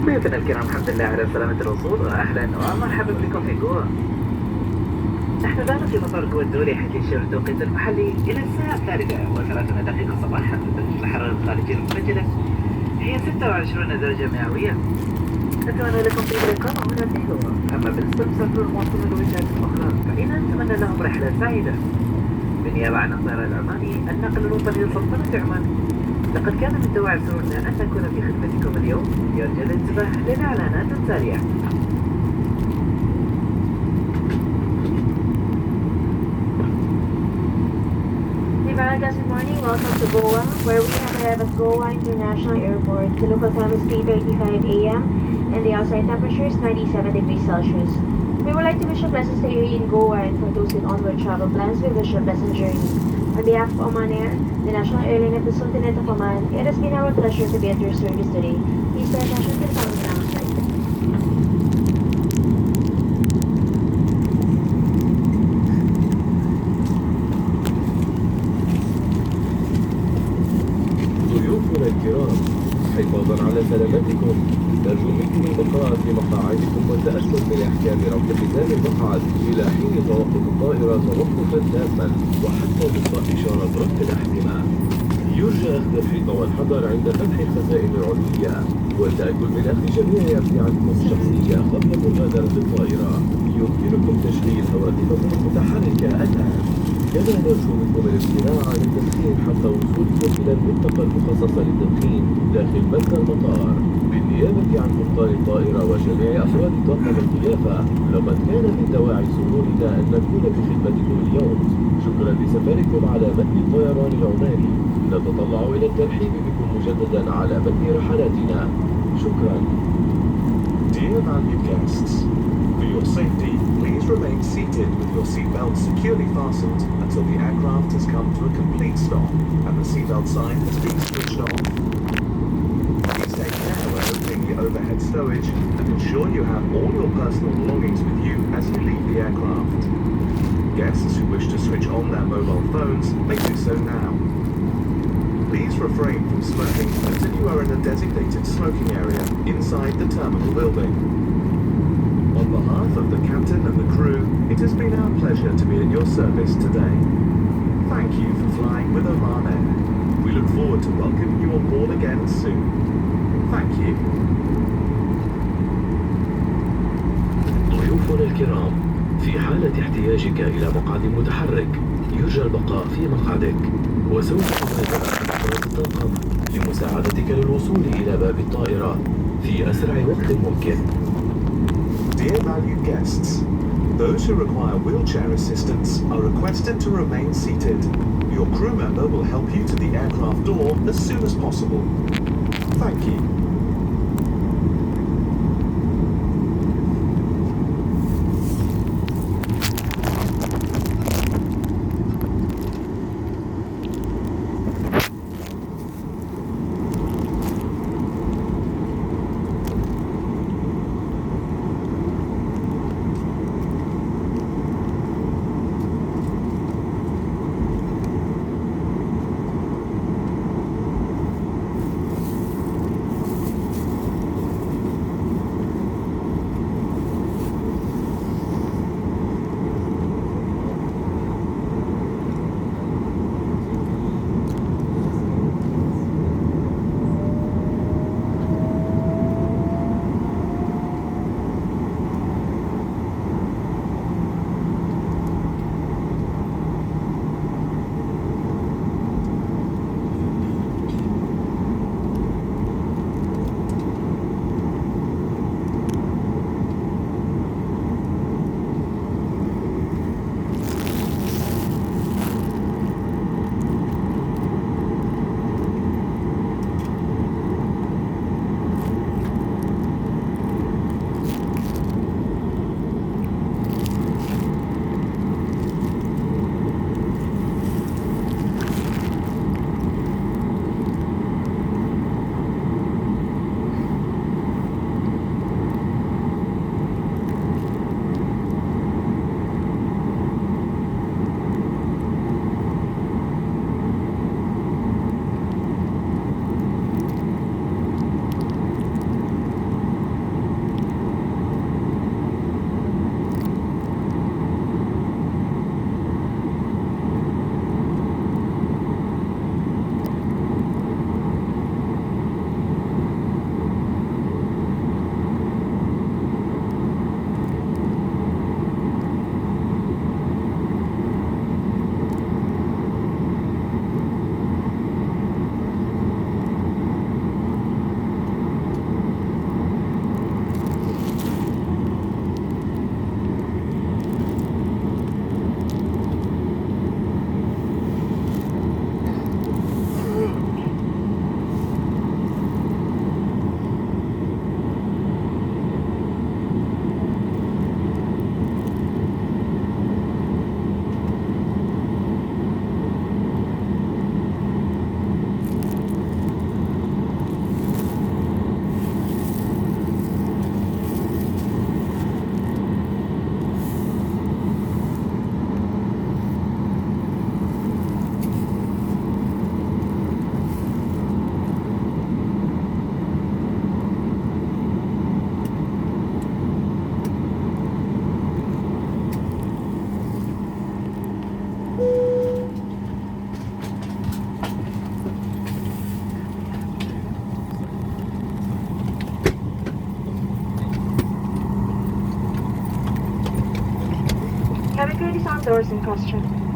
ضيوفنا الكرام الحمد لله على سلامة الوصول، وأهلا ومرحبا بكم في جوا. نحن الآن في مطار جوا الدولي، حيث يشير التوقيت المحلي إلى الساعة 3:03 صباحا. درجة الحرارة الخارجية المسجلة هي 26 درجة مئوية. نتمنى لكم طيب الإقامة هنا في جوا. أما بالنسبة للمسافرين المواصلين للوجهات الأخرى فإن نتمنى لهم رحلة سعيدة. بالنيابة عن الطيران العماني الناقل الوطني لسلطنة عمان، لقد كان من دواعي سرورنا أن نكون في خدمتكم اليوم. يرجى الانتباه للإعلانات التالية. Good morning. Welcome to Goa, where we have at Goa International Airport. The local time is 3:35 a.m. and the outside temperature is 97 degrees Celsius. We would like to wish a pleasant stay in Goa, and for those with onward travel plans, we wish you a pleasant journey. On behalf of Oman Air, the national airline of the Sultanate of Oman, it has been our pleasure to be at your service today. Please pay attention to the following announcement. ضيوفنا الكرام، حفاظا على سلامتكم نرجو منكم البقاء في مقاعدكم والتأسف بإحكام ربط حزام المقعد إلى حين توقف الطائرة توقفا تاما، وحتى تطلق إشارة ربط الأحزمة. يرجى أخذ الحذر والحذر عند فتح الخزائن العلوية، والتأكد من أخذ جميع أمتعتكم الشخصية قبل مغادرة الطائرة. يمكنكم تشغيل هواتفكم المتحركة الآن. كما نرجو منكم الامتناع عن التدخين حتى وصولكم إلى المنطقة المخصصة للتدخين داخل مبنى المطار. بالنيابة عن قبطان الطائرة وجميع أفراد طاقم الضيافة، لقد كان من دواعي سرورنا أن نكون بخدمتكم اليوم. شكرا لسفركم على متن الطيران العماني. نتطلع إلى الترحيب بكم مجددا على متن رحلاتنا. شكرا. Dear valued guests, for your safety, please remain seated with your seatbelts securely fastened until the aircraft has come to a complete stop and the seatbelt sign has been switched off. Please take care when opening the overhead stowage and ensure you have all your personal belongings with you as you leave the aircraft. Guests who wish to switch on their mobile phones may do so now. Please refrain from smoking until you are in a designated smoking area inside the terminal building. On behalf of the captain and the crew, it has been our pleasure to be at your service today. Thank you for flying with Oman Air. We look forward to welcoming you on board again soon. Thank you. ضيوفنا الكرام، في حالة احتياجك إلى مقعد متحرك يرجى البقاء في مقعدك، وسوف نتابع أفراد الطاقم لمساعدتك للوصول إلى باب الطائرة في أسرع وقت ممكن. Dear valued guests, those who require wheelchair assistance are requested to remain seated. Your crew member will help you to the aircraft door as soon as possible. Thank you. doors in question.